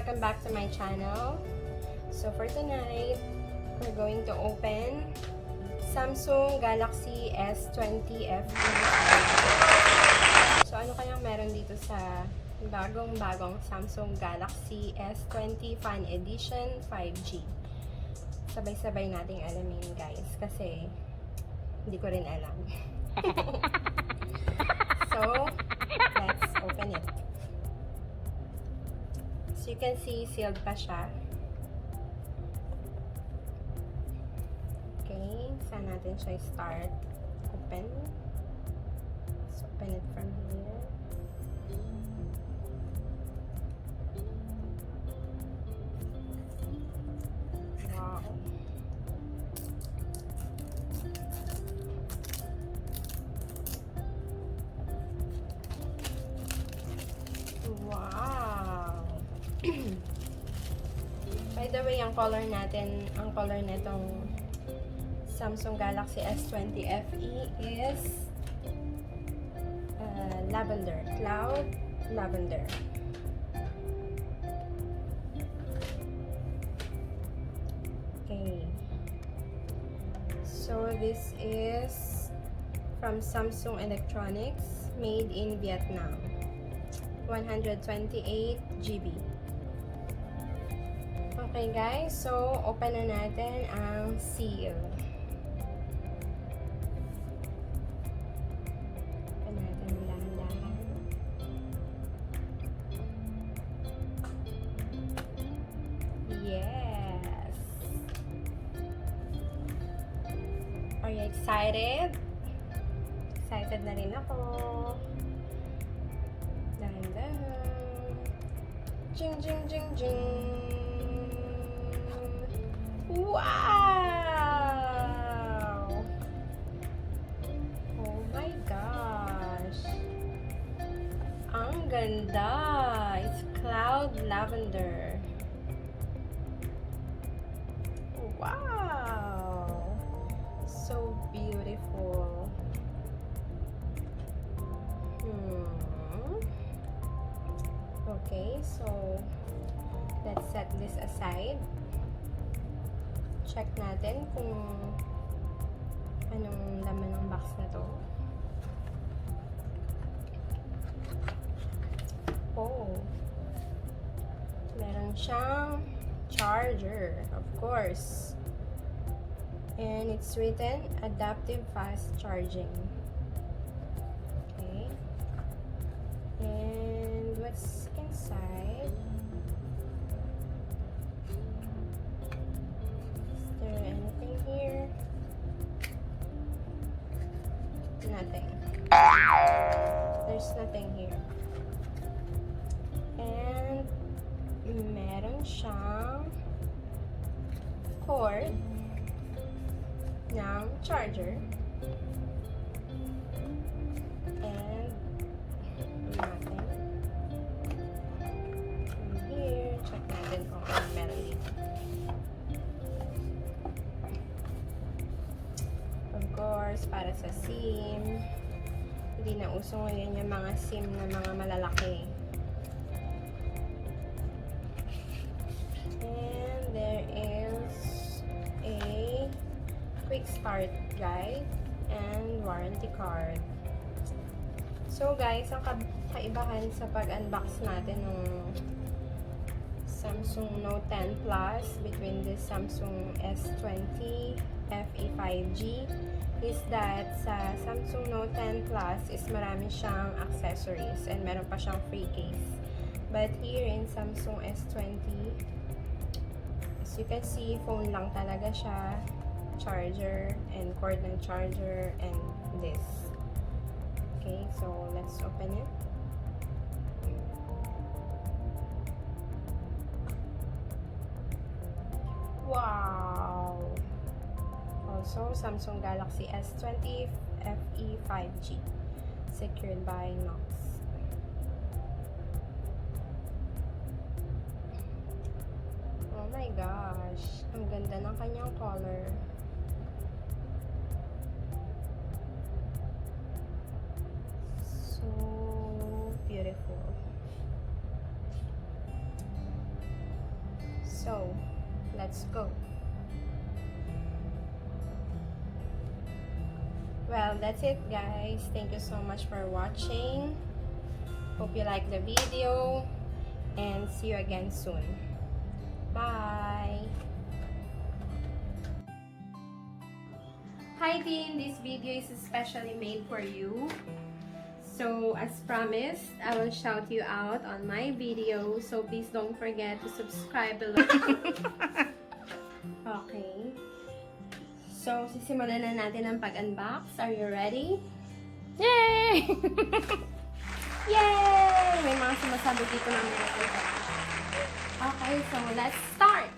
welcome back to my channel. So for tonight, we're going to open Samsung Galaxy S20 FE. So ano kayang meron dito sa bagong Samsung Galaxy S20 Fan Edition 5G? Sabay-sabay nating alamin, guys, kasi hindi ko rin alam. So, let's open it. So you can see, sealed pa siya. Okay, saan natin siya start? Open. Let's open it from here. Wow. Wow. By the way, ang color nitong Samsung Galaxy S20 FE is lavender, cloud lavender. Okay. So this is from Samsung Electronics, made in Vietnam. 128 GB. Okay guys, so open na natin ang seal. Open natin dahan-dahan. Yes! Are you excited? Excited na rin ako. Dahan-dahan. Jing, jing, jing, jing. Wow! Oh my gosh. Ang ganda. It's cloud lavender. Wow! So beautiful. Okay, so let's set this aside. Check natin kung anong laman ng box na to. Oh, meron siyang charger, of course, and it's written adaptive fast charging. Okay, and what's inside? Nothing. There's nothing here. And meron siyang cord ng charger. And nothing. And here, check natin kung ano meron dito. Of course, para sa SIM. Hindi na uso ngayon yung mga SIM na mga malalaki. And there is a quick start guide and warranty card. So guys, ang kaibahan sa pag-unbox natin ng Samsung Note 10 Plus between this Samsung S20 FE 5G is that sa Samsung Note 10 Plus is marami siyang accessories and meron pa siyang free case. But here in Samsung S20, as you can see, phone lang talaga siya, charger and cord ng charger and this. Okay, so let's open it. Wow! Also, Samsung Galaxy S20 FE 5G, secured by Knox. Oh my gosh! Ang ganda ng kanyang color. So beautiful. So, let's go. Well, that's it guys. Thank you so much for watching. Hope you like the video and see you again soon. Bye! Hi team! This video is especially made for you. So, as promised, I will shout you out on my video. So, please don't forget to subscribe below. Okay. So, sisimulan na natin ang pag-unbox. Are you ready? Yay! Yay! May mga sumasabi dito na meron. Okay, so let's start!